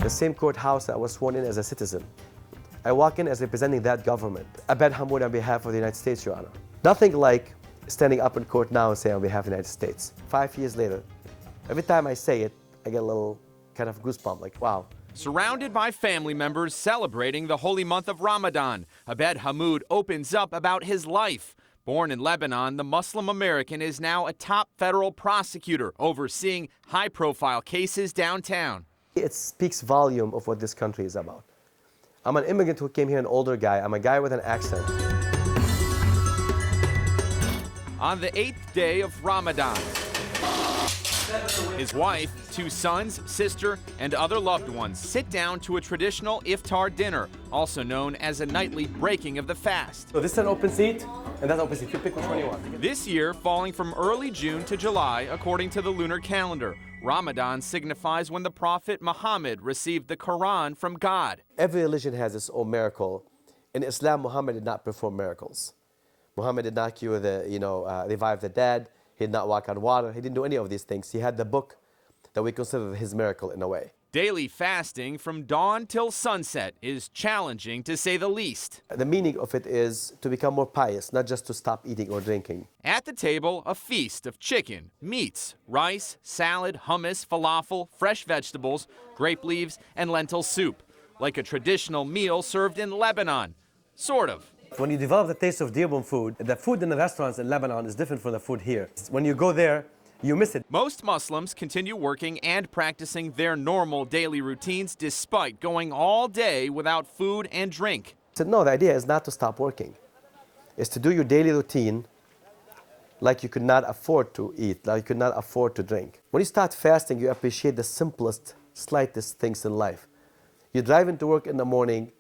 the same courthouse that I was sworn in as a citizen. I walk in as representing that government. Abed Hammoud on behalf of the United States, Your Honor. Nothing like standing up in court now and saying on behalf of the United States. 5 years later, every time I say it, I get a little kind of goosebump, like, wow. Surrounded by family members celebrating the holy month of Ramadan, Abed Hammoud opens up about his life. Born in Lebanon, the Muslim American is now a top federal prosecutor overseeing high-profile cases downtown. It speaks volume of what this country is about. I'm an immigrant who came here, an older guy. I'm a guy with an accent. On the 8th day of Ramadan, his wife, 2 sons, sister, and other loved ones sit down to a traditional iftar dinner, also known as a nightly breaking of the fast. So this is an open seat, and that's an open seat. You pick which one you want. This year, falling from early June to July, according to the lunar calendar. Ramadan signifies when the Prophet Muhammad received the Quran from God. Every religion has its own miracle. In Islam, Muhammad did not perform miracles. Muhammad did not cure revive the dead. He did not walk on water. He didn't do any of these things. He had the book that we consider his miracle in a way. Daily fasting from dawn till sunset is challenging, to say the least. The meaning of it is to become more pious, not just to stop eating or drinking. At the table, a feast of chicken, meats, rice, salad, hummus, falafel, fresh vegetables, grape leaves, and lentil soup. Like a traditional meal served in Lebanon. Sort of. When you develop the taste of Dearborn food, the food in the restaurants in Lebanon is different from the food here. When you go there, you miss it. Most Muslims continue working and practicing their normal daily routines despite going all day without food and drink. So no, the idea is not to stop working. It's to do your daily routine like you could not afford to eat, like you could not afford to drink. When you start fasting, you appreciate the simplest, slightest things in life. You drive into work in the morning,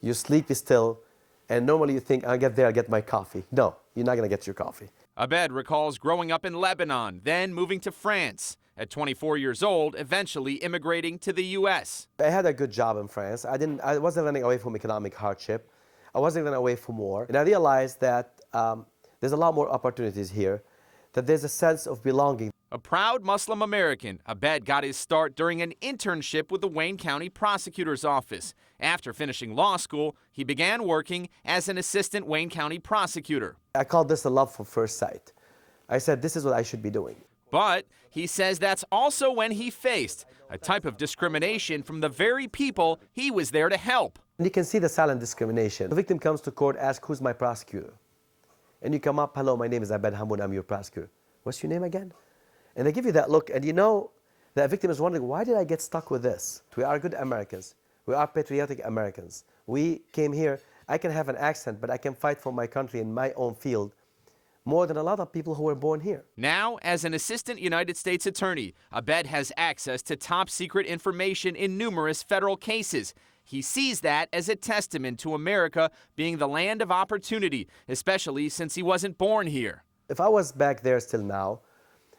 you're sleepy still, and normally you think, I'll get there, I'll get my coffee. No, you're not going to get your coffee. Abed recalls growing up in Lebanon, then moving to France. At 24 years old, eventually immigrating to the U.S. I had a good job in France. I wasn't running away from economic hardship. I wasn't running away from war. And I realized that there's a lot more opportunities here, that there's a sense of belonging. A proud Muslim American, Abed got his start during an internship with the Wayne County Prosecutor's Office. After finishing law school, he began working as an assistant Wayne County prosecutor. I called this a love for first sight. I said, this is what I should be doing. But he says that's also when he faced a type of discrimination from the very people he was there to help. And you can see the silent discrimination. The victim comes to court, asks, who's my prosecutor? And you come up, hello, my name is Abed Hammoud, I'm your prosecutor. What's your name again? And they give you that look, and you know that victim is wondering, why did I get stuck with this? We are good Americans. We are patriotic Americans. We came here, I can have an accent, but I can fight for my country in my own field more than a lot of people who were born here. Now, as an assistant United States attorney, Abed has access to top secret information in numerous federal cases. He sees that as a testament to America being the land of opportunity, especially since he wasn't born here. If I was back there still now,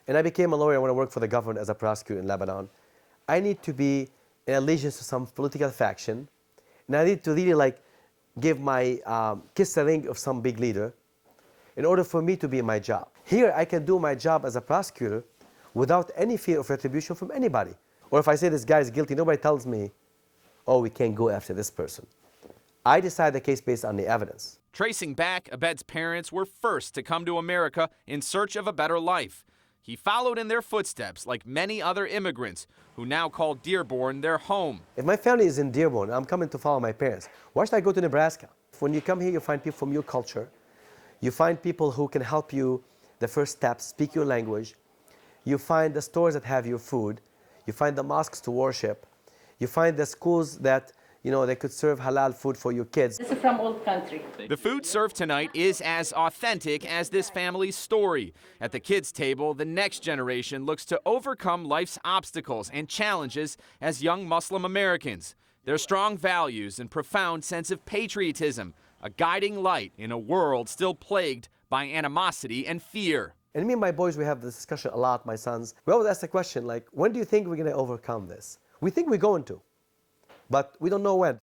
and I became a lawyer when I worked for the government as a prosecutor in Lebanon, I need to be in allegiance to some political faction, and I need to really give my kiss the ring of some big leader in order for me to be in my job. Here, I can do my job as a prosecutor without any fear of retribution from anybody. Or if I say this guy is guilty, nobody tells me, oh, we can't go after this person. I decide the case based on the evidence. Tracing back, Abed's parents were first to come to America in search of a better life. He followed in their footsteps like many other immigrants who now call Dearborn their home. If my family is in Dearborn, I'm coming to follow my parents. Why should I go to Nebraska? When you come here, you find people from your culture. You find people who can help you the first steps, speak your language. You find the stores that have your food. You find the mosques to worship. You find the schools that, they could serve halal food for your kids. This is from old country. The food served tonight is as authentic as this family's story. At the kids' table, the next generation looks to overcome life's obstacles and challenges as young Muslim Americans. Their strong values and profound sense of patriotism, a guiding light in a world still plagued by animosity and fear. And me and my boys, we have this discussion a lot, my sons. We always ask the question, when do you think we're going to overcome this? We think we're going to, but we don't know when.